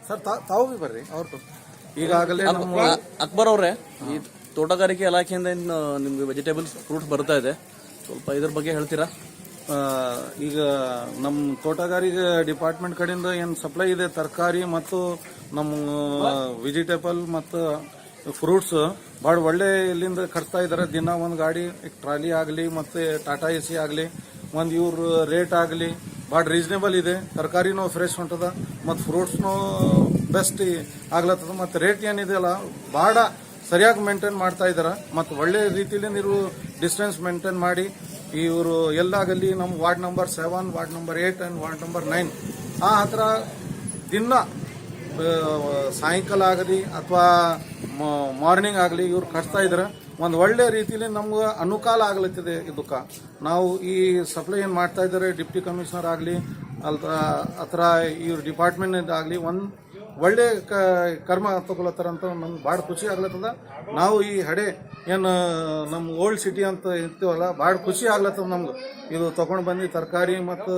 Sir ತಾವು B ಬರ್ರಿ ಅವ್ರು ಈಗಾಗಲೇ ಅಕ್ಬರ್ ಅವರೇ, ಈ ತೋಟಗಾರಿಕೆ ಇಲಾಖೆಯಿಂದ ನಿಮ್ಗೆ ವೆಜಿಟೇಬಲ್ಸ್ ಫ್ರೂಟ್ಸ್ ಬರ್ತಾ ಇದೆ, ಸ್ವಲ್ಪ ಇದ್ರ ಬಗ್ಗೆ ಹೇಳ್ತೀರಾ? ಈಗ ನಮ್ಮ ತೋಟಗಾರಿಕೆ ಡಿಪಾರ್ಟ್ಮೆಂಟ್ ಕಡೆಯಿಂದ ಏನು ಸಪ್ಲೈ ಇದೆ ತರಕಾರಿ ಮತ್ತು ನಮ್ಮ ವೆಜಿಟೇಬಲ್ ಮತ್ತು ಫ್ರೂಟ್ಸ್ ಭಾಳ ಒಳ್ಳೆ ಇಲ್ಲಿಂದ ಕಟ್ತಾ ಇದ್ದಾರೆ. ದಿನ ಒಂದು ಗಾಡಿ ಟ್ರಾಲಿ ಆಗಲಿ ಮತ್ತು ಟಾಟಾ ಎ ಸಿ ಆಗಲಿ ಒಂದು ಇವ್ರ ರೇಟ್ ಆಗಲಿ ಭಾಳ ರೀಸನೇಬಲ್ ಇದೆ. ತರಕಾರಿನೂ ಫ್ರೆಶ್ ಹೊಂಟದ ಮತ್ತು ಫ್ರೂಟ್ಸ್ನೂ ಬೆಸ್ಟ್ ಆಗ್ಲತ್ತದ ಮತ್ತು ರೇಟ್ ಏನಿದೆಯಲ್ಲ ಭಾಳ ಸರಿಯಾಗಿ ಮೇಂಟೈನ್ ಮಾಡ್ತಾ ಇದ್ದಾರೆ ಮತ್ತು ಒಳ್ಳೆ ರೀತಿಯಲ್ಲಿ ನೀವು ಡಿಸ್ಟೆನ್ಸ್ ಮೇಂಟೈನ್ ಮಾಡಿ ಇವರು ಎಲ್ಲಾಗಲಿ ನಮ್ಮ ward number 7, ward number 8 and ward number 9 ಆ ಹತ್ರ ದಿನ ಸಾಯಂಕಾಲ ಆಗಲಿ ಅಥವಾ ಮಾರ್ನಿಂಗ್ ಆಗಲಿ ಇವ್ರು ಕಟ್ತಾ ಇದ್ದಾರೆ. ಒಂದು ಒಳ್ಳೆ ರೀತಿಯಲ್ಲಿ ನಮ್ಗೆ ಅನುಕೂಲ ಆಗ್ಲತ್ತಿದೆ. ಇದಕ್ಕೆ ನಾವು ಈ ಸಪ್ಲೈ ಏನು ಮಾಡ್ತಾ ಇದ್ದಾರೆ ಡಿಪ್ಟಿ ಕಮಿಷನರ್ ಆಗಲಿ ಹತ್ರ ಇವ್ರ ಡಿಪಾರ್ಟ್ಮೆಂಟ್ ಆಗಲಿ ಒಂದು ಒಳ್ಳೆ ಕರ್ಮ ತಗೊಳತ್ತಾರಂತ ನಮ್ಗೆ ಭಾಳ ಖುಷಿ ಆಗ್ಲತ್ತದ. ನಾವು ಈ ಹಡೆ ಏನು ನಮ್ಮ ಓಲ್ಡ್ ಸಿಟಿ ಅಂತ ಇರ್ತೀವಲ್ಲ ಭಾಳ ಖುಷಿ ಆಗ್ಲತ್ತದ ನಮ್ಗೆ. ಇದು ತೊಗೊಂಡು ಬಂದು ತರಕಾರಿ ಮತ್ತು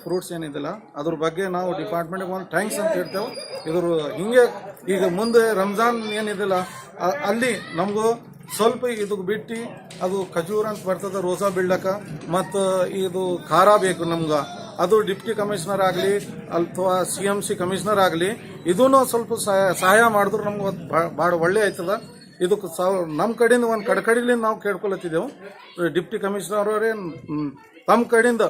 ಫ್ರೂಟ್ಸ್ ಏನಿದಿಲ್ಲ ಅದ್ರ ಬಗ್ಗೆ ನಾವು ಡಿಪಾರ್ಟ್ಮೆಂಟ್ಗೆ ಒಂದು ಥ್ಯಾಂಕ್ಸ್ ಅಂತ ಹೇಳ್ತೇವೆ. ಇದ್ರ ಹಿಂಗೆ ಈಗ ಮುಂದೆ ರಂಜಾನ್ ಏನಿದಿಲ್ಲ ಅಲ್ಲಿ ನಮಗೂ ಸ್ವಲ್ಪ ಇದಕ್ಕೆ ಬಿಟ್ಟು ಅದು ಖಜೂರ್ ಅಂತ ಬರ್ತದೆ ರೋಸಾ ಬೀಳಕ ಮತ್ತು ಇದು ಖಾರ ಬೇಕು ನಮ್ಗೆ. ಅದು ಡಿಪ್ಟಿ ಕಮಿಷನರ್ ಆಗಲಿ ಅಥವಾ CMC ಕಮಿಷನರ್ ಆಗಲಿ ಇದೂ ಸ್ವಲ್ಪ ಸಹಾಯ ಮಾಡಿದ್ರು ನಮ್ಗೆ ಭಾಳ ಒಳ್ಳೆ ಆಯ್ತದ. ಇದಕ್ಕೆ ನಮ್ಮ ಕಡೆಯಿಂದ ಒಂದು ಕಡೆಯಿಂದ ನಾವು ಕೇಳ್ಕೊಳತ್ತಿದ್ದೆವು. ಡಿಪ್ಟಿ ಕಮಿಷನರ್ ಅವರೇ ತಮ್ಮ ಕಡೆಯಿಂದ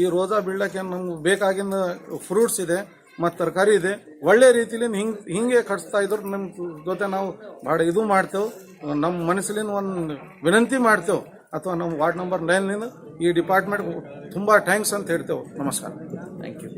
ಈ ರೋಜಾ ಬೀಳಕ್ಕೆ ನಮ್ಗೆ ಬೇಕಾಗಿನ ಫ್ರೂಟ್ಸ್ ಇದೆ ಮತ್ತು ತರಕಾರಿ ಇದೆ ಒಳ್ಳೆ ರೀತಿಲಿ ಹಿಂಗೆ ಕಟ್ಸ್ತಾ ಇದ್ರು ನಮ್ಮ ಜೊತೆ ನಾವು ಭಾಳ ಇದು ಮಾಡ್ತೇವೆ. ನಮ್ಮ ಮನಸ್ಸಲ್ಲಿನ ಒಂದು ವಿನಂತಿ ಮಾಡ್ತೇವೆ ಅಥವಾ ನಮ್ಮ ವಾರ್ಡ್ ನಂಬರ್ 9 ಈ ಡಿಪಾರ್ಟ್ಮೆಂಟ್ ತುಂಬ ಥ್ಯಾಂಕ್ಸ್ ಅಂತ ಹೇಳ್ತೇವೆ. ನಮಸ್ಕಾರ. Thank you.